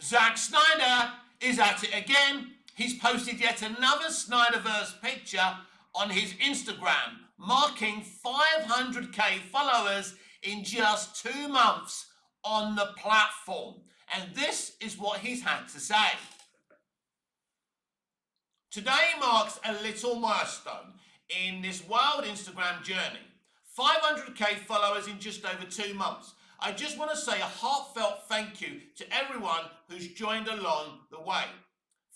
Zack Snyder is at it again. He's posted yet another Snyderverse picture on his Instagram, marking 500k followers in just 2 months on the platform. And this is what he's had to say. Today marks a little milestone in this wild Instagram journey. 500k followers in just over 2 months. I just want to say a heartfelt thank you to everyone who's joined along the way.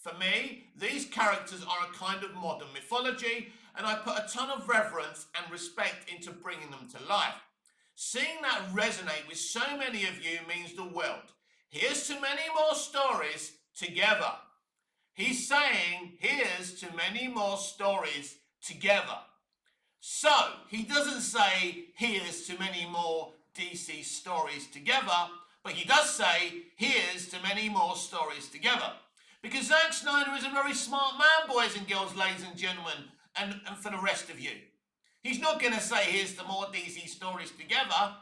For me, these characters are a kind of modern mythology, and I put a ton of reverence and respect into bringing them to life. Seeing that resonate with so many of you means the world. Here's to many more stories together. He's saying, here's to many more stories together. So, he doesn't say, here's to many more DC stories together, but he does say, here's to many more stories together. Because Zack Snyder is a very smart man, boys and girls, ladies and gentlemen, and for the rest of you. He's not going to say, here's to more DC stories together.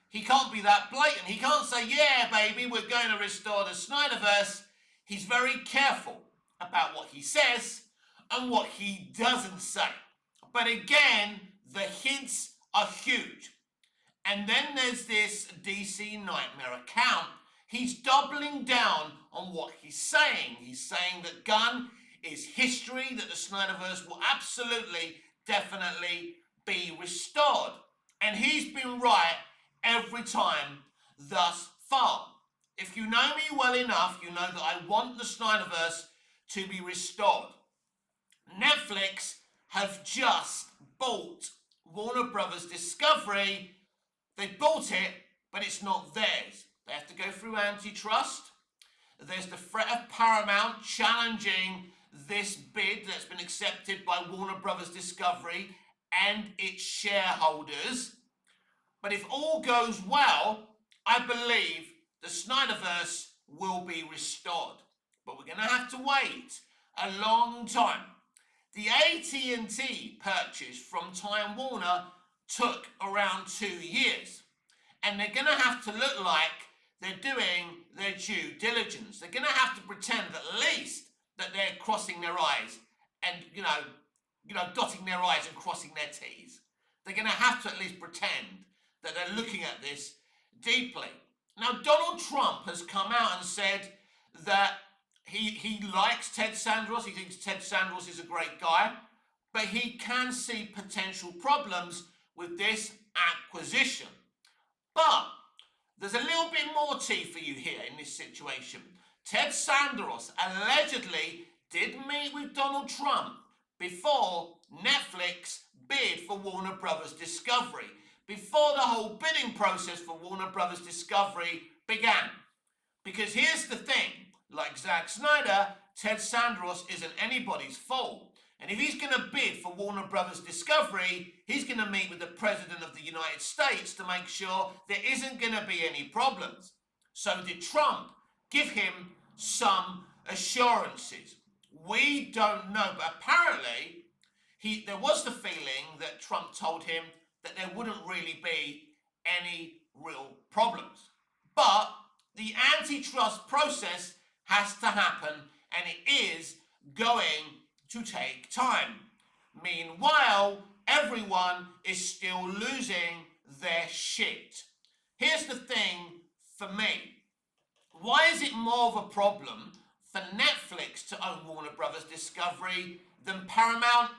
He can't be that blatant. He can't say, yeah, baby, we're going to restore the Snyderverse. He's very careful about what he says and what he doesn't say. But again, the hints are huge. And then there's this DC Nightmare account. He's doubling down on what he's saying. He's saying that Gunn is history, that the Snyderverse will absolutely, definitely be restored. And he's been right every time thus far. If you know me well enough, you know that I want the Snyderverse to be restored. Netflix have just bought Warner Brothers Discovery. They bought it, but it's not theirs. They have to go through antitrust. There's the threat of Paramount challenging this bid that's been accepted by Warner Brothers Discovery and its shareholders. But if all goes well, I believe the Snyderverse will be restored. But we're going to have to wait a long time. The AT&T purchase from Time Warner took around 2 years. And they're going to have to look like they're doing their due diligence. They're going to have to pretend at least that they're crossing their I's and, you know, dotting their I's and crossing their T's. They're going to have to at least pretend that they're looking at this deeply. Now, Donald Trump has come out and said that he likes Ted Sarandos. He thinks Ted Sarandos is a great guy, but he can see potential problems with this acquisition. But there's a little bit more tea for you here in this situation. Ted Sarandos allegedly did meet with Donald Trump before Netflix bid for Warner Brothers Discovery, before the whole bidding process for Warner Brothers Discovery began. Because here's the thing, like Zack Snyder, Ted Sarandos isn't anybody's fool. And if he's going to bid for Warner Brothers Discovery, he's going to meet with the President of the United States to make sure there isn't going to be any problems. So did Trump give him some assurances? We don't know, but apparently there was the feeling that Trump told him that there wouldn't really be any real problems. But the antitrust process has to happen, and it is going to take time. Meanwhile, everyone is still losing their shit. Here's the thing for me. Why is it more of a problem for Netflix to own Warner Brothers Discovery than Paramount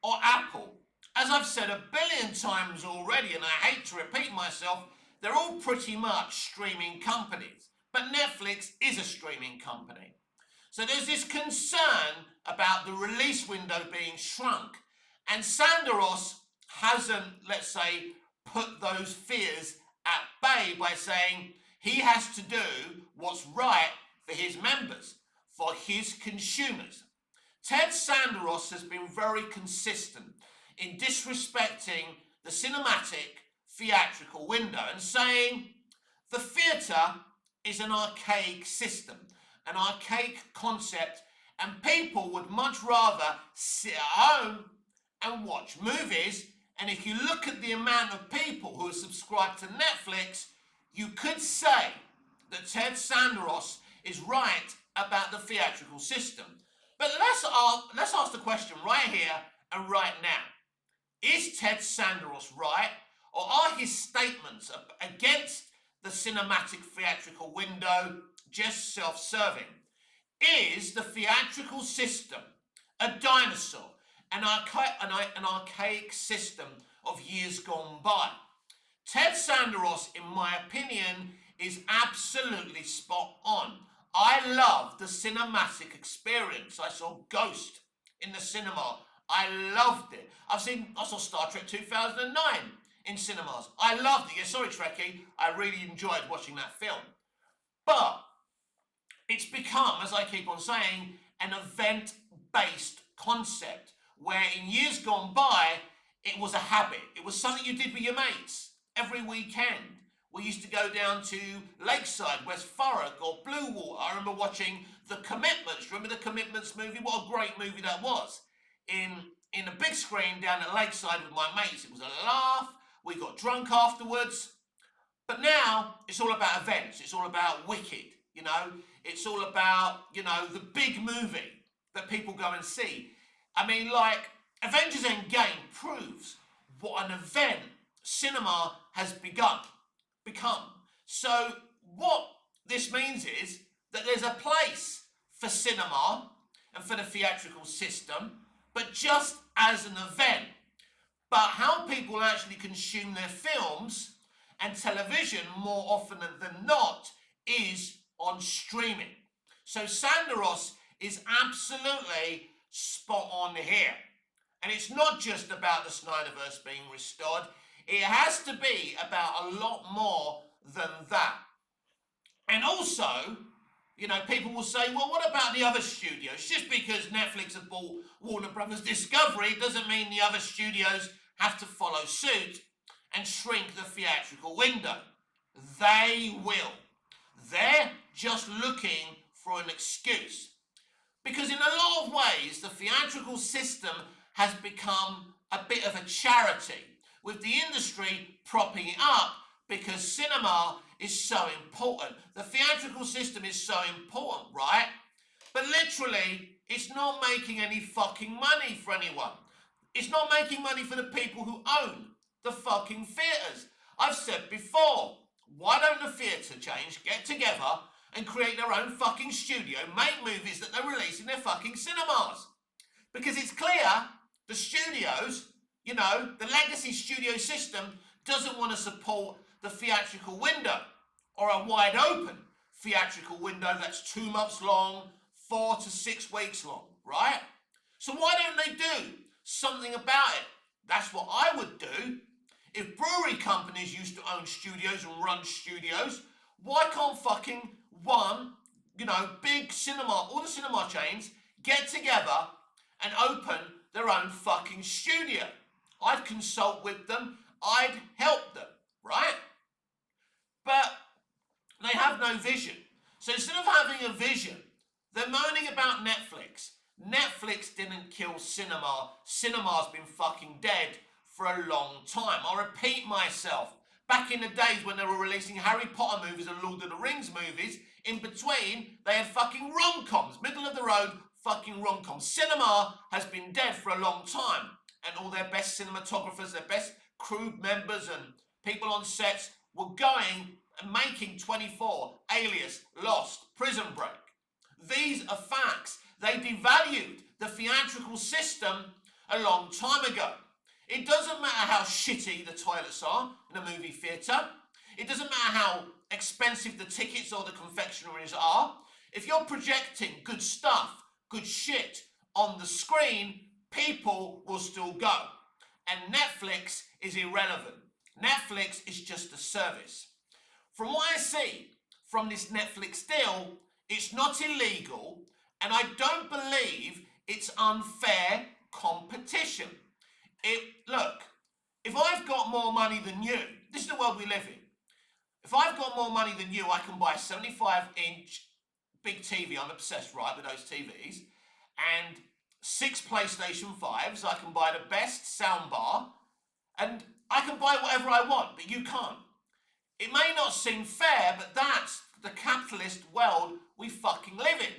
or Apple? As I've said a billion times already, and I hate to repeat myself, they're all pretty much streaming companies. But Netflix is a streaming company. So there's this concern about the release window being shrunk. And Sarandos hasn't, let's say, put those fears at bay by saying he has to do what's right for his members, for his consumers. Ted Sarandos has been very consistent in disrespecting the cinematic theatrical window and saying the theatre is an archaic system, an archaic concept, and people would much rather sit at home and watch movies. And if you look at the amount of people who are subscribed to Netflix, you could say that Ted Sarandos is right about the theatrical system. But let's ask the question right here and right now. Is Ted Sanderos right, or are his statements against the cinematic theatrical window just self-serving? Is the theatrical system a dinosaur, an archaic system of years gone by? Ted Sanderos, in my opinion, is absolutely spot on. I love the cinematic experience. I saw Ghost in the cinema. I loved it. I saw Star Trek 2009 in cinemas. I loved it. Yeah, sorry, Trekkie. I really enjoyed watching that film. But it's become, as I keep on saying, an event-based concept where in years gone by, it was a habit. It was something you did with your mates every weekend. We used to go down to Lakeside, West Thurrock or Bluewater. I remember watching The Commitments. Remember The Commitments movie? What a great movie that was. In a big screen down at Lakeside with my mates. It was a laugh. We got drunk afterwards. But now it's all about events. It's all about Wicked, you know. It's all about, you know, the big movie that people go and see. I mean, like, Avengers Endgame proves what an event cinema has become. So what this means is that there's a place for cinema and for the theatrical system, but just as an event. But how people actually consume their films and television more often than not is on streaming. So Sanderos is absolutely spot on here. And it's not just about the Snyderverse being restored. It has to be about a lot more than that. And also, you know, people will say, well, what about the other studios? Just because Netflix have bought Warner Brothers Discovery doesn't mean the other studios have to follow suit and shrink the theatrical window. They will. They're just looking for an excuse. Because in a lot of ways, the theatrical system has become a bit of a charity, with the industry propping it up because cinema is so important. The theatrical system is so important, right? But literally, it's not making any fucking money for anyone. It's not making money for the people who own the fucking theatres. I've said before, why don't the theatre chains get together and create their own fucking studio, make movies that they release in their fucking cinemas? Because it's clear the studios, you know, the legacy studio system doesn't want to support the theatrical window, or a wide open theatrical window that's 2 months long, 4 to 6 weeks long, right? So why don't they do something about it? That's what I would do. If brewery companies used to own studios and run studios, why can't fucking one, you know, big cinema, all the cinema chains get together and open their own fucking studio? I'd consult with them, I'd help them, right? But they have no vision. So instead of having a vision, they're moaning about Netflix. Netflix didn't kill cinema. Cinema's been fucking dead for a long time. I'll repeat myself. Back in the days when they were releasing Harry Potter movies and Lord of the Rings movies, in between, they had fucking rom-coms, middle of the road fucking rom-coms. Cinema has been dead for a long time. And all their best cinematographers, their best crew members and people on sets were going and making 24, Alias, Lost, Prison Break. These are facts. They devalued the theatrical system a long time ago. It doesn't matter how shitty the toilets are in a movie theatre. It doesn't matter how expensive the tickets or the confectionaries are. If you're projecting good stuff, good shit on the screen, people will still go. And Netflix is irrelevant. Netflix is just a service. From what I see from this Netflix deal, it's not illegal, and I don't believe it's unfair competition. Look, if I've got more money than you, this is the world we live in. If I've got more money than you, I can buy a 75-inch big TV. I'm obsessed, right, with those TVs. And 6 PlayStation 5s. I can buy the best soundbar. And I can buy whatever I want, but you can't. It may not seem fair, but that's the capitalist world we fucking live in.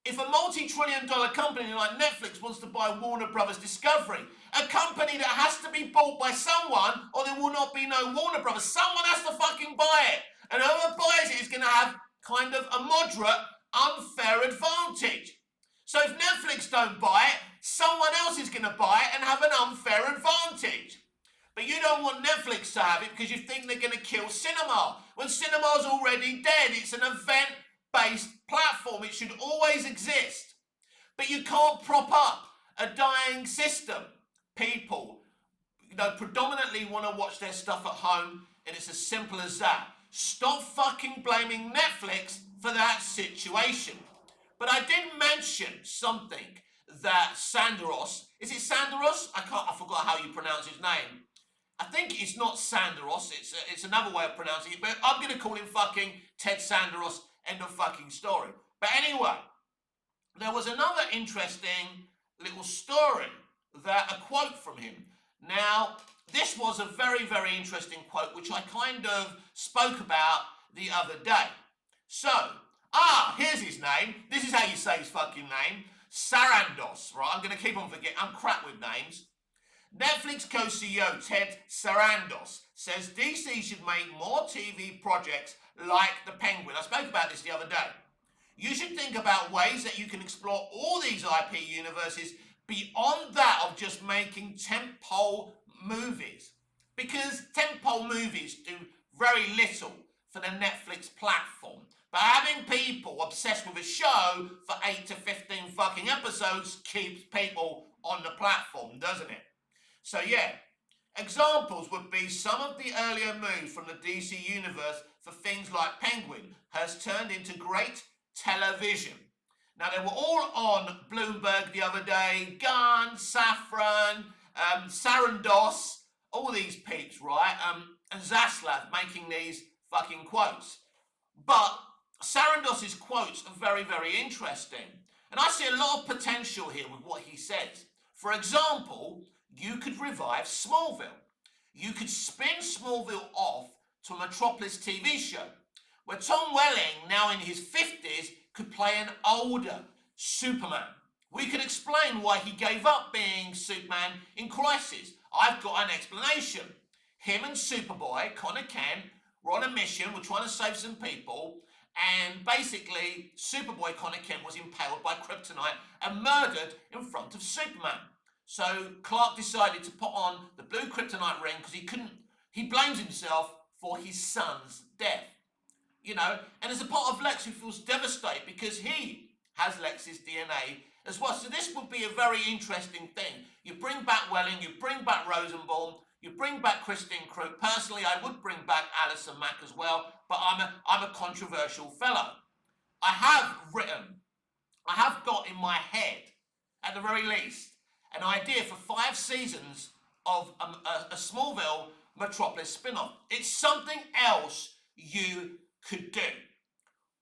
If a multi-trillion-dollar company like Netflix wants to buy Warner Brothers Discovery, a company that has to be bought by someone or there will not be no Warner Brothers, someone has to fucking buy it. And whoever buys it is going to have kind of a moderate, unfair advantage. So if Netflix don't buy it, someone else is going to buy it and have an unfair advantage. But you don't want Netflix to have it because you think they're going to kill cinema. When cinema's already dead, it's an event-based platform. It should always exist. But you can't prop up a dying system. People, predominantly want to watch their stuff at home, and it's as simple as that. Stop fucking blaming Netflix for that situation. But I did mention something that Sanderos, is it Sanderos? I forgot how you pronounce his name. I think it's not Sanderos, it's another way of pronouncing it, but I'm going to call him fucking Ted Sanderos, end of fucking story. But anyway, there was another interesting little story, a quote from him. Now, this was a very, very interesting quote, which I kind of spoke about the other day. So, here's his name. This is how you say his fucking name. Sarandos, right? I'm going to keep on forgetting. I'm crap with names. Netflix co-CEO Ted Sarandos says DC should make more TV projects like The Penguin. I spoke about this the other day. You should think about ways that you can explore all these IP universes beyond that of just making tentpole movies. Because tentpole movies do very little for the Netflix platform. But having people obsessed with a show for 8 to 15 fucking episodes keeps people on the platform, doesn't it? So yeah, examples would be some of the earlier moves from the DC universe for things like Penguin has turned into great television. Now they were all on Bloomberg the other day, Gunn, Saffron, Sarandos, all these peeps, right? And Zaslav making these fucking quotes. But Sarandos's quotes are very, very interesting. And I see a lot of potential here with what he says. For example, you could revive Smallville. You could spin Smallville off to a Metropolis TV show, where Tom Welling, now in his 50s, could play an older Superman. We could explain why he gave up being Superman in Crisis. I've got an explanation. Him and Superboy, Connor Kent, were on a mission, we're trying to save some people, and basically Superboy Connor Kent was impaled by kryptonite and murdered in front of Superman. So Clark decided to put on the blue kryptonite ring because he blames himself for his son's death. And as a part of Lex who feels devastated because he has Lex's DNA as well. So this would be a very interesting thing. You bring back Welling, you bring back Rosenbaum, you bring back Christine Krug. Personally, I would bring back Alison Mack as well, but I'm a controversial fellow. I have got in my head, at the very least, an idea for 5 seasons of a Smallville Metropolis spin-off. It's something else you could do.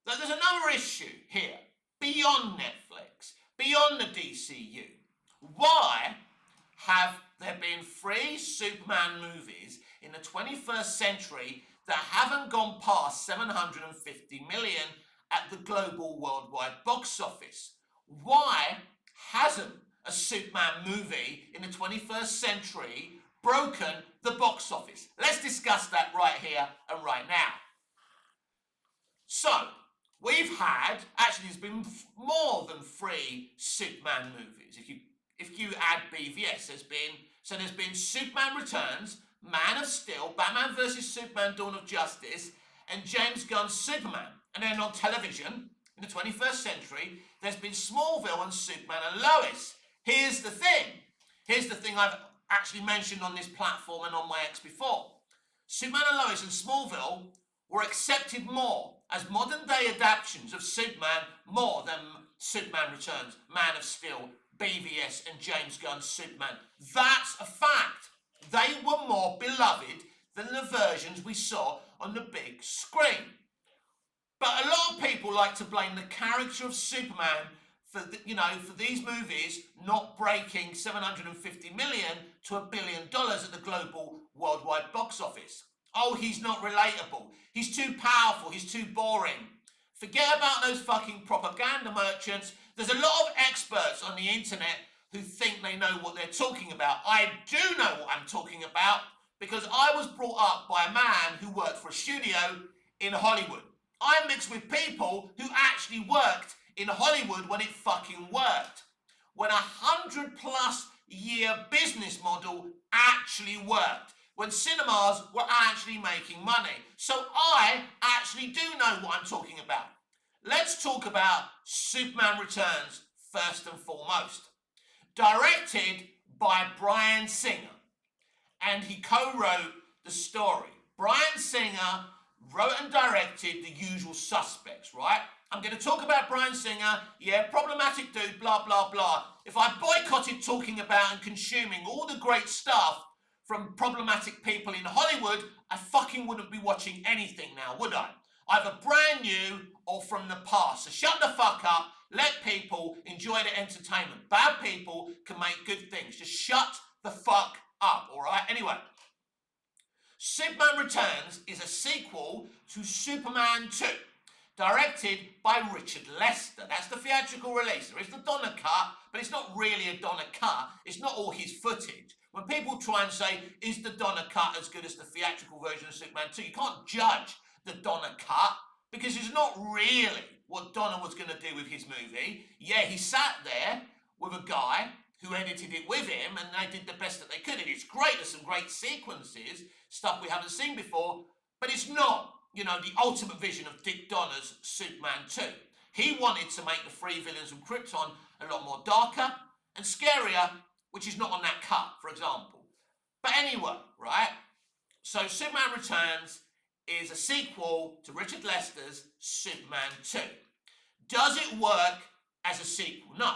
Now, there's another issue here, beyond Netflix, beyond the DCU. Why have there been 3 Superman movies in the 21st century that haven't gone past 750 million at the global worldwide box office? Why hasn't a Superman movie in the 21st century broken the box office? Let's discuss that right here and right now. So, we've had, actually there's been more than 3 Superman movies. If you add BVS, there's been Superman Returns, Man of Steel, Batman vs Superman Dawn of Justice, and James Gunn's Superman. And then on television, in the 21st century, there's been Smallville and Superman and Lois. Here's the thing I've actually mentioned on this platform and on my X before. Superman and Lois and Smallville were accepted more as modern day adaptations of Superman more than Superman Returns, Man of Steel, BVS and James Gunn's Superman. That's a fact. They were more beloved than the versions we saw on the big screen. But a lot of people like to blame the character of Superman for these movies not breaking 750 million to $1 billion at the global worldwide box office. Oh, he's not relatable. He's too powerful. He's too boring. Forget about those fucking propaganda merchants. There's a lot of experts on the internet who think they know what they're talking about. I do know what I'm talking about because I was brought up by a man who worked for a studio in Hollywood. I'm mixed with people who actually worked in Hollywood when it fucking worked. When 100+ year business model actually worked. When cinemas were actually making money. So I actually do know what I'm talking about. Let's talk about Superman Returns first and foremost. Directed by Bryan Singer, and he co-wrote the story. Bryan Singer wrote and directed The Usual Suspects, right? I'm going to talk about Bryan Singer, yeah, problematic dude, blah, blah, blah. If I boycotted talking about and consuming all the great stuff from problematic people in Hollywood, I fucking wouldn't be watching anything now, would I? Either brand new or from the past. So shut the fuck up, let people enjoy the entertainment. Bad people can make good things. Just shut the fuck up, alright? Anyway, Superman Returns is a sequel to Superman 2, directed by Richard Lester. That's the theatrical release. There is the Donner cut, but it's not really a Donner cut. It's not all his footage. When people try and say, is the Donner cut as good as the theatrical version of Superman 2, you can't judge the Donner cut because it's not really what Donner was going to do with his movie. Yeah, he sat there with a guy who edited it with him and they did the best that they could. And it's great, there's some great sequences, stuff we haven't seen before, but it's not, you know, the ultimate vision of Dick Donner's Superman 2. He wanted to make the three villains from Krypton a lot more darker and scarier, which is not on that cut, for example. But anyway, right? So Superman Returns is a sequel to Richard Lester's Superman 2. Does it work as a sequel? No,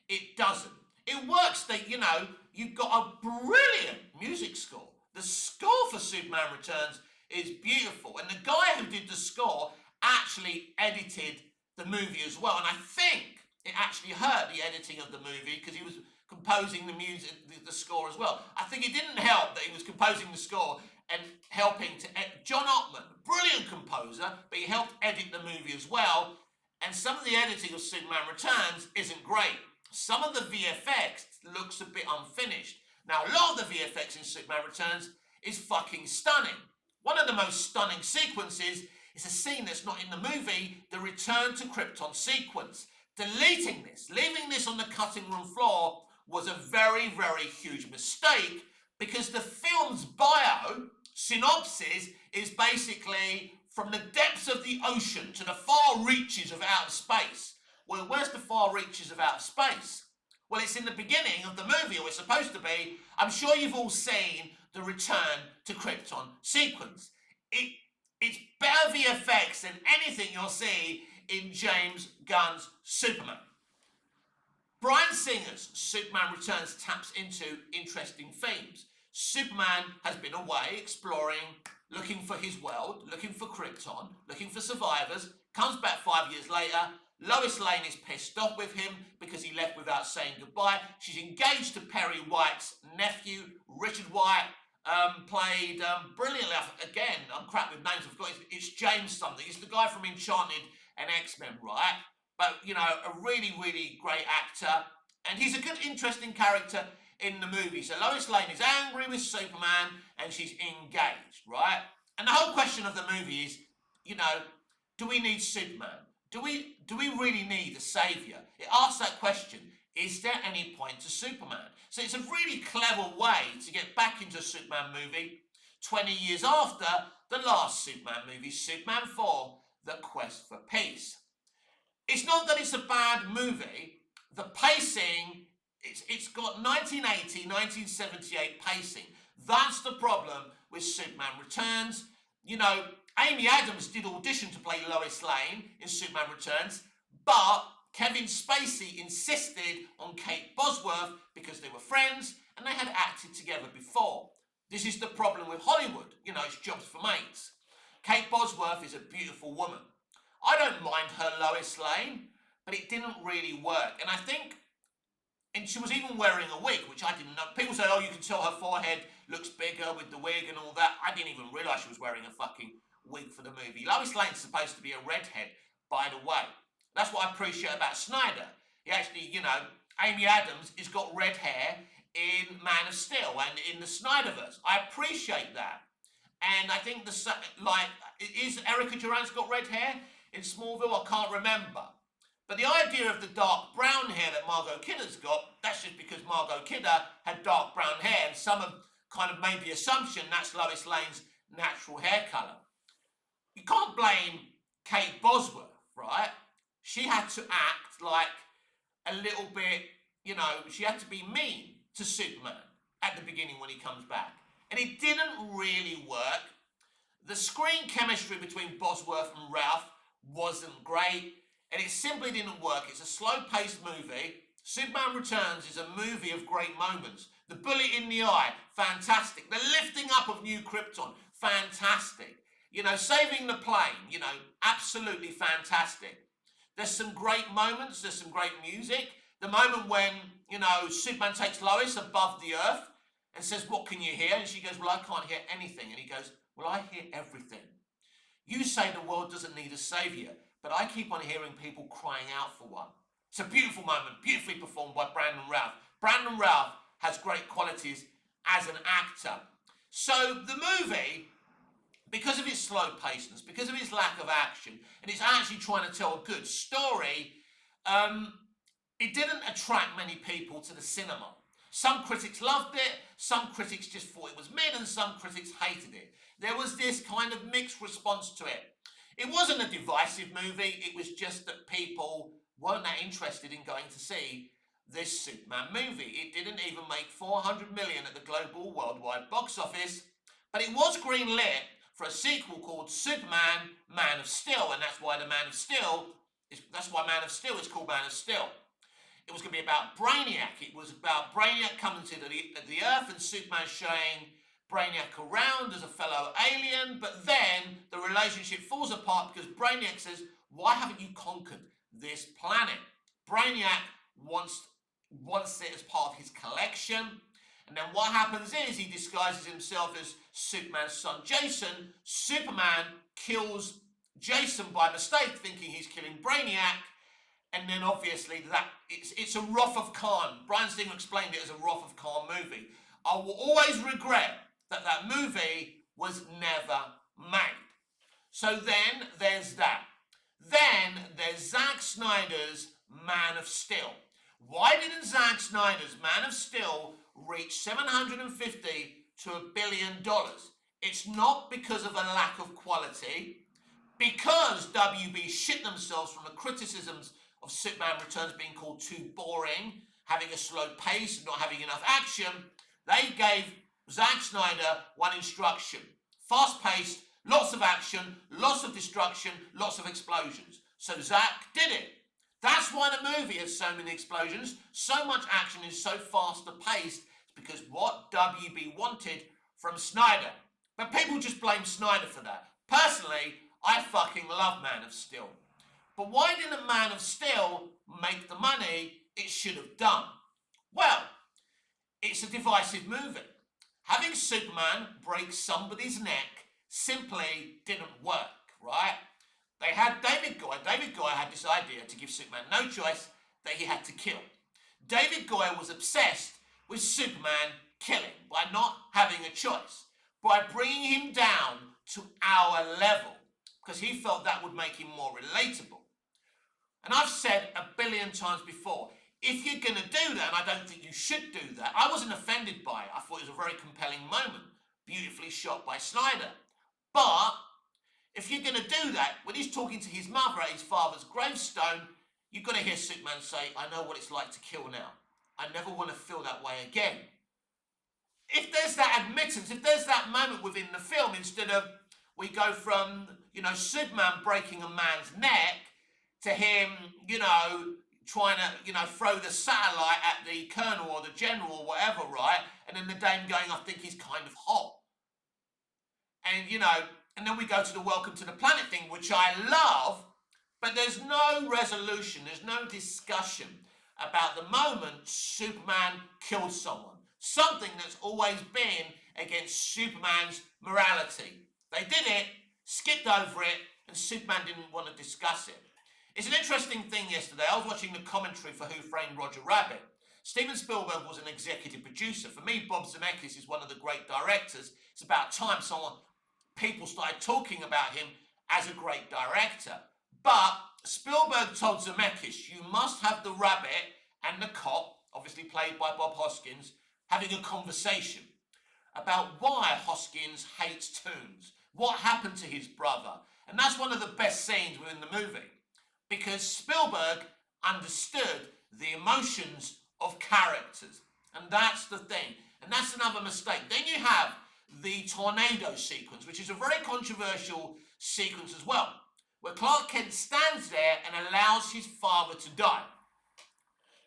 it doesn't. It works that, you know, you've got a brilliant music score. The score for Superman Returns is beautiful. And the guy who did the score actually edited the movie as well. And I think it actually hurt the editing of the movie because he was composing the music, the score as well. I think it didn't help that he was composing the score and helping to John Ottman, brilliant composer, but he helped edit the movie as well. And some of the editing of Superman Returns isn't great. Some of the VFX looks a bit unfinished. Now, a lot of the VFX in Superman Returns is fucking stunning. One of the most stunning sequences is a scene that's not in the movie, the Return to Krypton sequence. Deleting this, leaving this on the cutting room floor was a very, very huge mistake because the film's bio synopsis is basically from the depths of the ocean to the far reaches of outer space. Well, where's the far reaches of outer space? Well, it's in the beginning of the movie, or it's supposed to be. I'm sure you've all seen the Return to Krypton sequence. It's better VFX than anything you'll see in James Gunn's Superman. Bryan Singer's Superman Returns taps into interesting themes. Superman has been away exploring, looking for his world, looking for Krypton, looking for survivors, comes back 5 years later. Lois Lane is pissed off with him because he left without saying goodbye. She's engaged to Perry White's nephew, Richard White, played brilliantly. Again, I'm crap with names, I've got it's James something. It's the guy from Enchanted and X-Men, right? But, you know, a really, really great actor. And he's a good, interesting character in the movie. So Lois Lane is angry with Superman and she's engaged, right? And the whole question of the movie is, you know, do we need Superman? Do we really need a saviour? It asks that question. Is there any point to Superman? So it's a really clever way to get back into a Superman movie 20 years after the last Superman movie, Superman 4, The Quest for Peace. It's not that it's a bad movie. The pacing, it's got 1980, 1978 pacing. That's the problem with Superman Returns. You know, Amy Adams did audition to play Lois Lane in Superman Returns, but Kevin Spacey insisted on Kate Bosworth because they were friends and they had acted together before. This is the problem with Hollywood. You know, it's jobs for mates. Kate Bosworth is a beautiful woman. I don't mind her Lois Lane, but it didn't really work. And I think, and she was even wearing a wig, which I didn't know. People say, oh, you can tell her forehead looks bigger with the wig and all that. I didn't even realise she was wearing a fucking wig for the movie. Lois Lane's supposed to be a redhead by the way. That's what I appreciate about Snyder. He actually, Amy Adams has got red hair in Man of Steel and in the Snyderverse. I appreciate that. And I think is Erica Durant's got red hair in Smallville? I can't remember. But the idea of the dark brown hair that Margot Kidder's got, that's just because Margot Kidder had dark brown hair, and some have kind of made the assumption that's Lois Lane's natural hair colour. You can't blame Kate Bosworth, right? She had to act like a little bit, she had to be mean to Superman at the beginning when he comes back. And it didn't really work. The screen chemistry between Bosworth and Ralph wasn't great, and it simply didn't work. It's a slow-paced movie. Superman Returns is a movie of great moments. The bullet in the eye, fantastic. The lifting up of New Krypton, fantastic. Saving the plane, absolutely fantastic. There's some great moments, there's some great music. The moment when, Superman takes Lois above the earth and says, "What can you hear?" And she goes, "Well, I can't hear anything." And he goes, "Well, I hear everything. You say the world doesn't need a saviour, but I keep on hearing people crying out for one." It's a beautiful moment, beautifully performed by Brandon Routh. Brandon Routh has great qualities as an actor. So the movie, because of its slow pacedness, because of its lack of action, and it's actually trying to tell a good story, it didn't attract many people to the cinema. Some critics loved it, some critics just thought it was mid, and some critics hated it. There was this kind of mixed response to it. It wasn't a divisive movie, it was just that people weren't that interested in going to see this Superman movie. It didn't even make $400 million at the global worldwide box office, but it was greenlit for a sequel called Superman Man of Steel, and that's why Man of Steel is called Man of Steel. It was going to be about Brainiac. It was about Brainiac coming to the Earth and Superman showing Brainiac around as a fellow alien, but then the relationship falls apart because Brainiac says, "Why haven't you conquered this planet?" Brainiac wants it as part of his collection. And then what happens is he disguises himself as Superman's son Jason. Superman kills Jason by mistake, thinking he's killing Brainiac. And then obviously it's a Wrath of Khan. Brian Singer explained it as a Wrath of Khan movie. I will always regret that movie was never made. So then there's that. Then there's Zack Snyder's Man of Steel. Why didn't Zack Snyder's Man of Steel reach $750 to $1 billion? It's not because of a lack of quality, because WB shit themselves from the criticisms of Superman Returns being called too boring, having a slow pace, not having enough action. They gave Zack Snyder one instruction: fast-paced, lots of action, lots of destruction, lots of explosions. So Zack did it. That's why the movie has so many explosions, so much action, is so fast-paced. It's because what WB wanted from Snyder. But people just blame Snyder for that. Personally, I fucking love Man of Steel. But why didn't Man of Steel make the money it should have done? Well, it's a divisive movie. Having Superman break somebody's neck simply didn't work, right? They had David Goyer. David Goyer had this idea to give Superman no choice, that he had to kill. David Goyer was obsessed with Superman killing by not having a choice, by bringing him down to our level, because he felt that would make him more relatable. And I've said a billion times before, if you're going to do that, and I don't think you should do that, I wasn't offended by it. I thought it was a very compelling moment, beautifully shot by Snyder. But if you're going to do that, when he's talking to his mother at his father's gravestone, you've got to hear Superman say, "I know what it's like to kill now. I never want to feel that way again." If there's that admittance, if there's that moment within the film, instead of we go from, Superman breaking a man's neck to him, trying to, throw the satellite at the colonel or the general or whatever, right? And then the dame going, "I think he's kind of hot." And, and then we go to the Welcome to the Planet thing, which I love, but there's no resolution, there's no discussion about the moment Superman killed someone. Something that's always been against Superman's morality. They did it, skipped over it, and Superman didn't want to discuss it. It's an interesting thing yesterday. I was watching the commentary for Who Framed Roger Rabbit. Steven Spielberg was an executive producer. For me, Bob Zemeckis is one of the great directors. It's about time people started talking about him as a great director. But Spielberg told Zemeckis, you must have the rabbit and the cop, obviously played by Bob Hoskins, having a conversation about why Hoskins hates Toons, what happened to his brother. And that's one of the best scenes within the movie, because Spielberg understood the emotions of characters. And that's the thing. And that's another mistake. Then you have the tornado sequence, which is a very controversial sequence as well, where Clark Kent stands there and allows his father to die.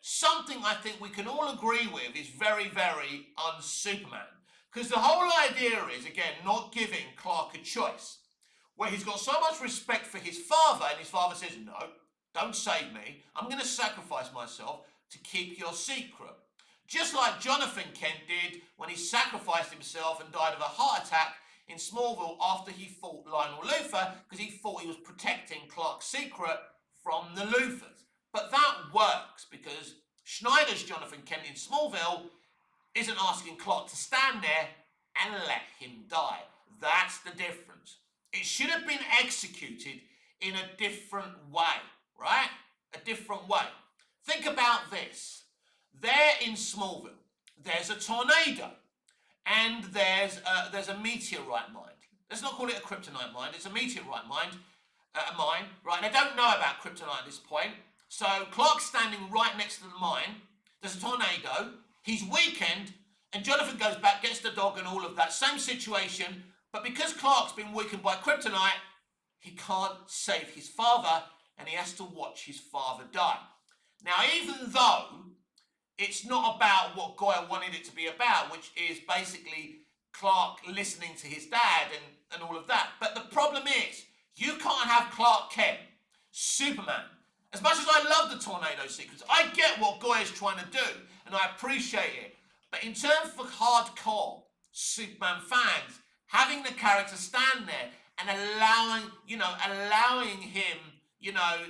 Something I think we can all agree with is very, very un-Superman. Because the whole idea is, again, not giving Clark a choice, where he's got so much respect for his father, and his father says, no, don't save me. I'm going to sacrifice myself to keep your secret. Just like Jonathan Kent did when he sacrificed himself and died of a heart attack in Smallville after he fought Lionel Luthor, because he thought he was protecting Clark's secret from the Luthors. But that works because Snyder's Jonathan Kent in Smallville isn't asking Clark to stand there and let him die. That's the difference. It should have been executed in a different way, right? A different way. Think about this. There in Smallville, there's a tornado and there's a meteorite mine. Let's not call it a kryptonite mine. It's a meteorite mine, right? They don't know about kryptonite at this point. So Clark's standing right next to the mine. There's a tornado. He's weakened, and Jonathan goes back, gets the dog and all of that. Same situation, but because Clark's been weakened by kryptonite, he can't save his father, and he has to watch his father die. Now, even though it's not about what Goya wanted it to be about, which is basically Clark listening to his dad and all of that, but the problem is, you can't have Clark Kent, Superman. As much as I love the tornado sequence, I get what Goya's trying to do, and I appreciate it. But in terms for hardcore Superman fans, having the character stand there and allowing him,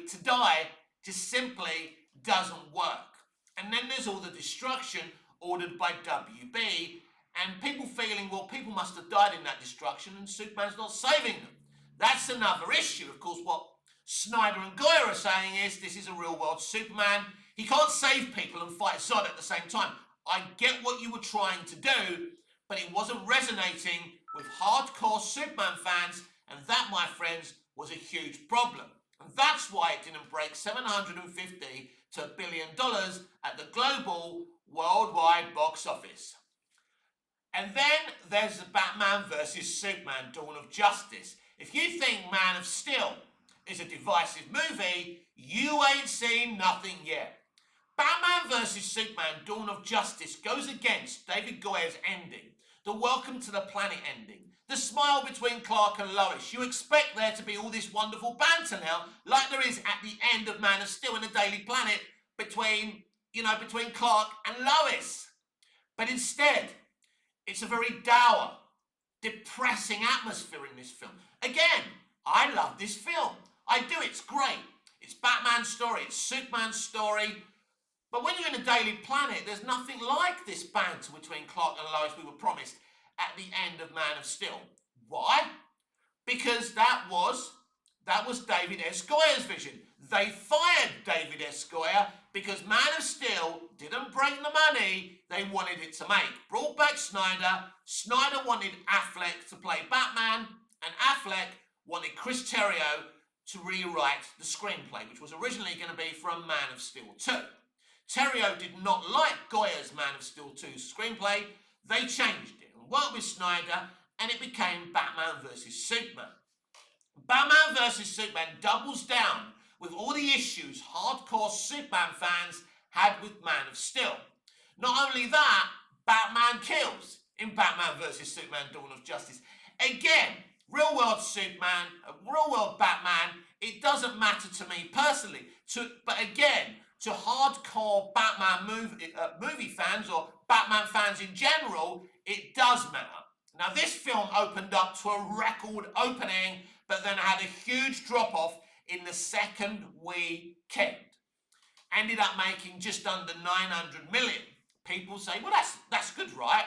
to die just simply doesn't work. And then there's all the destruction ordered by WB, and people feeling, well, people must have died in that destruction, and Superman's not saving them. That's another issue. Of course, what Snyder and Goya are saying is this is a real-world Superman. He can't save people and fight Zod at the same time. I get what you were trying to do, but it wasn't resonating with hardcore Superman fans, and that, my friends, was a huge problem. And that's why it didn't break $750 to $1 billion at the global worldwide box office. And then there's the Batman vs. Superman Dawn of Justice. If you think Man of Steel is a divisive movie, you ain't seen nothing yet. Batman vs. Superman Dawn of Justice goes against David Goya's ending, the Welcome to the Planet ending, the smile between Clark and Lois. You expect there to be all this wonderful banter now, like there is at the end of Man of Steel in the Daily Planet between Clark and Lois. But instead, it's a very dour, depressing atmosphere in this film. Again, I love this film. I do, it's great. It's Batman's story, it's Superman's story. But when you're in a Daily Planet, there's nothing like this banter between Clark and Lois we were promised at the end of Man of Steel. Why? Because that was David S. Goya's vision. They fired David S. Goya because Man of Steel didn't bring the money they wanted it to make. Brought back Snyder. Snyder wanted Affleck to play Batman, and Affleck wanted Chris Terrio to rewrite the screenplay, which was originally going to be from Man of Steel 2. Terrio did not like Goya's Man of Steel 2 screenplay. They changed it and worked with Snyder, and it became Batman vs. Superman. Batman vs. Superman doubles down with all the issues hardcore Superman fans had with Man of Steel. Not only that, Batman kills in Batman vs. Superman Dawn of Justice. Again, real world Superman, real world Batman, it doesn't matter to me personally. But again, to hardcore Batman movie fans or Batman fans in general, it does matter. Now, this film opened up to a record opening, but then had a huge drop-off in the second weekend. Ended up making just under 900 million. People say, well, that's good, right?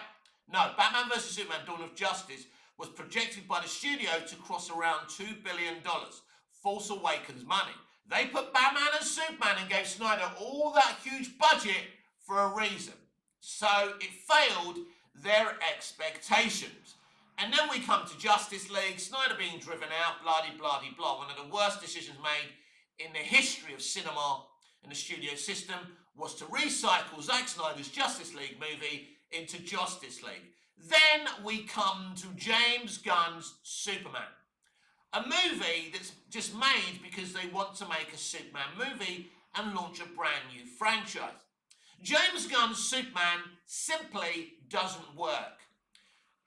No, Batman vs. Superman Dawn of Justice was projected by the studio to cross around $2 billion. Force Awakens money. They put Batman and Superman and gave Snyder all that huge budget for a reason. So it failed their expectations. And then we come to Justice League, Snyder being driven out, blah-de-blah-de-blah. One of the worst decisions made in the history of cinema and the studio system was to recycle Zack Snyder's Justice League movie into Justice League. Then we come to James Gunn's Superman. A movie that's just made because they want to make a Superman movie and launch a brand new franchise. James Gunn's Superman simply doesn't work.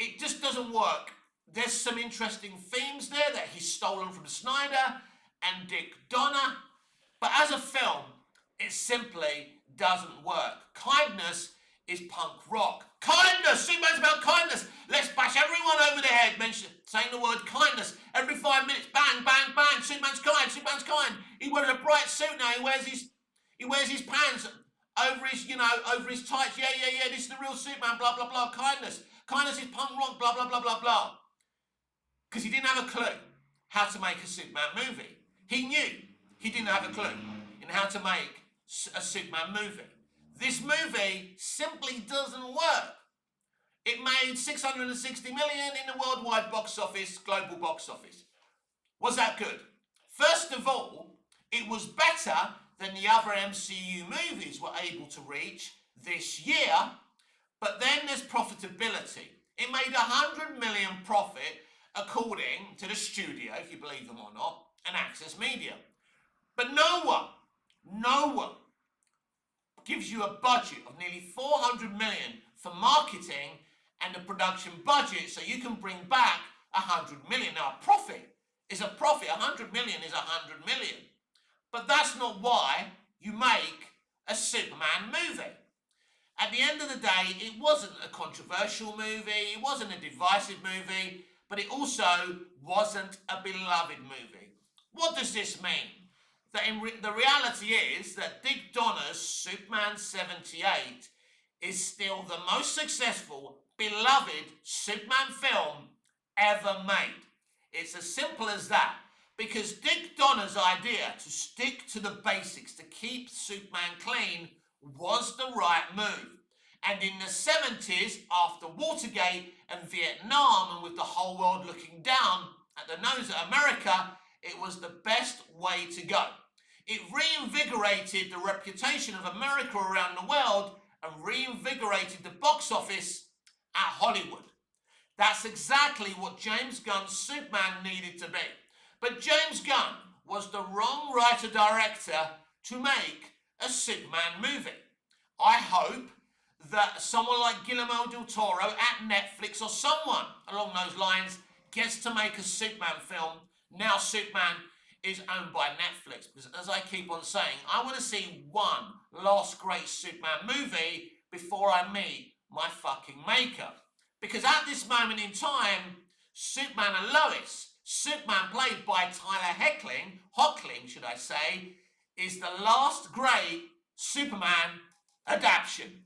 It just doesn't work. There's some interesting themes there that he's stolen from Snyder and Dick Donner, but as a film, it simply doesn't work. Kindness is punk rock. Kindness! Superman's about kindness. Let's bash everyone over the head saying the word kindness every 5 minutes. Bang, bang, bang. Superman's kind. Superman's kind. He wears a bright suit now. He wears his pants over his tights. Yeah. This is the real Superman. Blah blah blah. Kindness. Kindness is punk rock. Blah blah blah blah blah. Because he didn't have a clue how to make a Superman movie. He knew he didn't have a clue in how to make a Superman movie. This movie simply doesn't work. It made 660 million in the worldwide box office, global box office. Was that good? First of all, it was better than the other MCU movies were able to reach this year, but then there's profitability. It made 100 million profit according to the studio, if you believe them or not, and Access Media. But no one gives you a budget of nearly 400 million for marketing and a production budget so you can bring back 100 million. Now, a profit is a profit. 100 million is 100 million. But that's not why you make a Superman movie. At the end of the day, it wasn't a controversial movie, it wasn't a divisive movie, but it also wasn't a beloved movie. What does this mean? That the reality is that Dick Donner's Superman 78 is still the most successful, beloved Superman film ever made. It's as simple as that. Because Dick Donner's idea to stick to the basics, to keep Superman clean, was the right move. And in the 70s, after Watergate and Vietnam, and with the whole world looking down at the nose at America, it was the best way to go. It reinvigorated the reputation of America around the world and reinvigorated the box office at Hollywood. That's exactly what James Gunn's Superman needed to be. But James Gunn was the wrong writer-director to make a Superman movie. I hope that someone like Guillermo del Toro at Netflix or someone along those lines gets to make a Superman film. Now Superman is owned by Netflix, because as I keep on saying, I want to see one last great Superman movie before I meet my fucking maker. Because at this moment in time, Superman and Lois, Superman played by Tyler Hoechlin, should I say, is the last great Superman adaptation.